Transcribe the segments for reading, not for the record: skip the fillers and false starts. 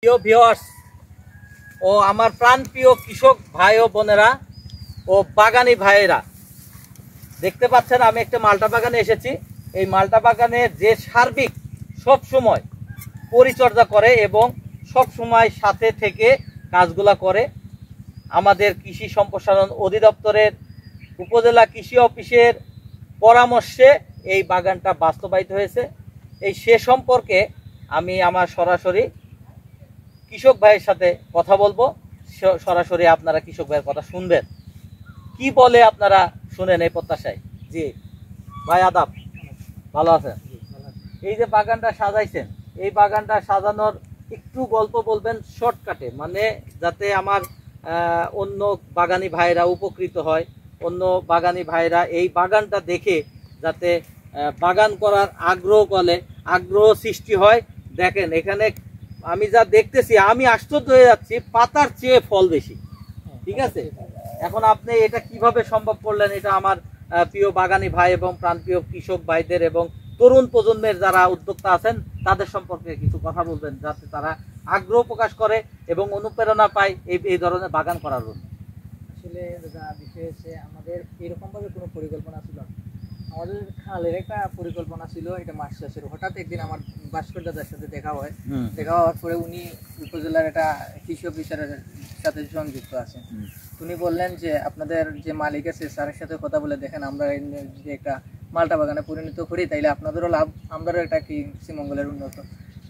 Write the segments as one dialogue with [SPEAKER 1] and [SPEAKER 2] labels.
[SPEAKER 1] প্রিয় ভিউয়ার্স ও আমার প্রাণপ্রিয় কৃষক ভাই ও বোনেরা ও বাগানি ভাইয়েরা, দেখতে পাচ্ছেন আমি একটা মালটা বাগানে এসেছি। এই মালটা বাগানে যে সার্বিক সব সময় পরিচর্যা করে এবং সব সময় সাথে থেকে কাজগুলা করে আমাদের কৃষি সম্প্রসারণ অধিদপ্তরের উপজেলা কৃষি অফিসের পরামর্শে এই বাগানটা বাস্তবায়িত হয়েছে। এই সে সম্পর্কে আমি আমার সরাসরি কৃষক ভাইয়ের সাথে কথা বলবো। সরাসরি আপনারা কৃষক ভাইয়ের কথা শুনবেন, কি বলে আপনারা শুনেন এই প্রত্যাশায়। জি ভাই, আদাব, ভালো আছেন? এই যে বাগানটা সাজাইছেন, এই বাগানটা সাজানোর একটু গল্প বলবেন শর্টকাটে, মানে যাতে আমার অন্য বাগানি ভাইরা উপকৃত হয়, অন্য বাগানি ভাইরা এই বাগানটা দেখে যাতে বাগান করার আগ্রহ সৃষ্টি হয়। দেখেন এখানে আমি যা দেখতেছি আমি আশ্চর্য হয়ে যাচ্ছি, পাতার চেয়ে ফল বেশি। ঠিক আছে, এখন আপনি এটা কিভাবে সম্ভব করলেন? এটা আমার প্রিয় বাগানি ভাই এবং প্রাণপ্রিয় কৃষক ভাইদের এবং তরুণ প্রজন্মের যারা উদ্যোক্তা আছেন তাদের সম্পর্কে কিছু কথা বলবেন, যাতে তারা আগ্রহ প্রকাশ করে এবং অনুপ্রেরণা পায় এই ধরনের বাগান করার জন্য।
[SPEAKER 2] আসলে বিষয় হচ্ছে আমাদের এরকম ভাবে কোনো পরিকল্পনা ছিল না। আমাদের খালের একটা পরিকল্পনা ছিল, এটা মাস শেষের। হঠাৎ একদিন আমার ভাস্কর দাদার সাথে দেখা হওয়ার পরে উনি উপজেলার একটা কৃষি অফিসারের সাথে সংযুক্ত আছেন। উনি বললেন যে আপনাদের যে মালিক আছে স্যারের সাথে কথা বলে দেখেন, আমরা যে একটা মালটা বাগানে পরিণত করি তাইলে আপনাদেরও লাভ, আমরাও একটা কি শ্রীমঙ্গলের উন্নত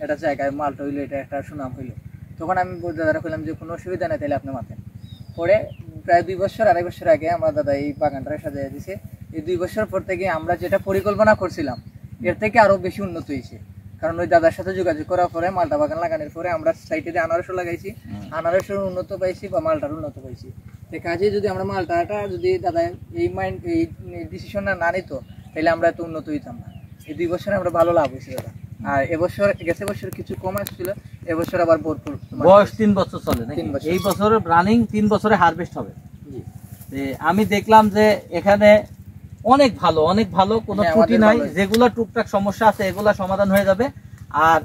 [SPEAKER 2] একটা জায়গায় মালটা হইলো, এটা একটা সুনাম হইলো। তখন আমি দাদারা কইলাম যে কোনো অসুবিধা নেই, তাইলে আপনি মাতেন। পরে প্রায় 2-2.5 বছর আগে আমার দাদা এই বাগানটা সাজিয়ে দিয়েছে। এই 2 বছর পর থেকে আমরা যেটা পরিকল্পনা করছিলাম এর থেকে আরো বেশি উন্নত হয়েছে। কারণ ওই দাদার সাথে যোগাযোগ করার পরে মালটা বাগান লাগানোর পরে আমরা সাইটে দিয়ে আনারসও লাগাইছি, আনারসের উন্নত পাইছি বা মালটার উন্নত পাইছি। তো কাজে যদি আমরা মালটাটা যদি দাদা এই ডিসিশনটা না নিত তাহলে আমরা এত উন্নত হইতাম না। এই 2 বছরে আমরা ভালো লাভ হয়েছে দাদা। আর এবছর গেছে বছর কিছু কম আসছিল, এবছর আবার ভরপুর।
[SPEAKER 1] বয়স 3 বছর চলে, এই বছর রানিং 3 বছরে হারভেস্ট হবে। আমি দেখলাম যে এখানে অনেক ভালো কোনো ত্রুটি নাই। যেগুলো টুকটাক সমস্যা আছে এগুলা সমাধান হয়ে যাবে। আর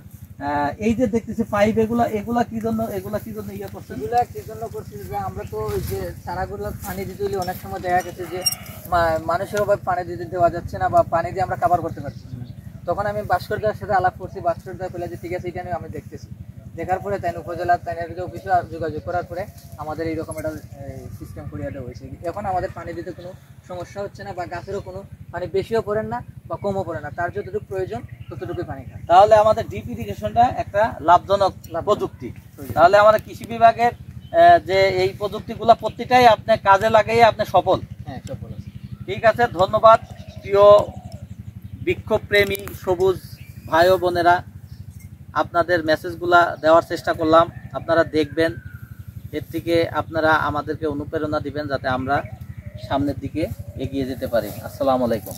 [SPEAKER 1] এই যে দেখতেছি পাইপ, এগুলা কি জন্য ইয়ে করছে?
[SPEAKER 2] এগুলা কি জন্য করছি যে আমরা তো ওই যে চারাগুলো পানি দিতে হলে অনেক সময় দেখা গেছে যে মানুষের অভাবে পানি দিতে দেওয়া যাচ্ছে না বা পানি দিয়ে আমরা কাভার করতে পারছি না। তখন আমি ভাস্করদার সাথে আলাপ করছি, ভাস্করদা বলে যে ঠিক আছে এটা আমি দেখতেছি। দেখার পরে তাই উপজেলা অফিসে যোগাযোগ করার পরে আমাদের এইরকম একটা সিস্টেম করিয়া দেওয়া হয়েছে। এখন আমাদের পানি দিতে কোনো সমস্যা হচ্ছে না, বা গাছেরও কোনো পানি বেশিও পড়েন না বা কমও পড়ে না, তার যতটুকু প্রয়োজন ততটুকুই পানি খায়।
[SPEAKER 1] তাহলে আমাদের ডিপ ইরিগেশনটা একটা লাভজনক প্রযুক্তি। তাহলে আমাদের কৃষি বিভাগের যে এই প্রযুক্তিগুলো প্রতিটাই আপনি কাজে লাগাইয়ে আপনি সফল।
[SPEAKER 2] হ্যাঁ, সফল আছে।
[SPEAKER 1] ঠিক আছে, ধন্যবাদ প্রিয় বৃক্ষপ্রেমী সবুজ ভাই ও বোনেরা। আপনাদের মেসেজগুলা দেওয়ার চেষ্টা করলাম, আপনারা দেখবেন, এর থেকে আপনারা আমাদেরকে অনুপ্রেরণা দিবেন যাতে আমরা সামনের দিকে এগিয়ে যেতে পারি। আসসালামু আলাইকুম।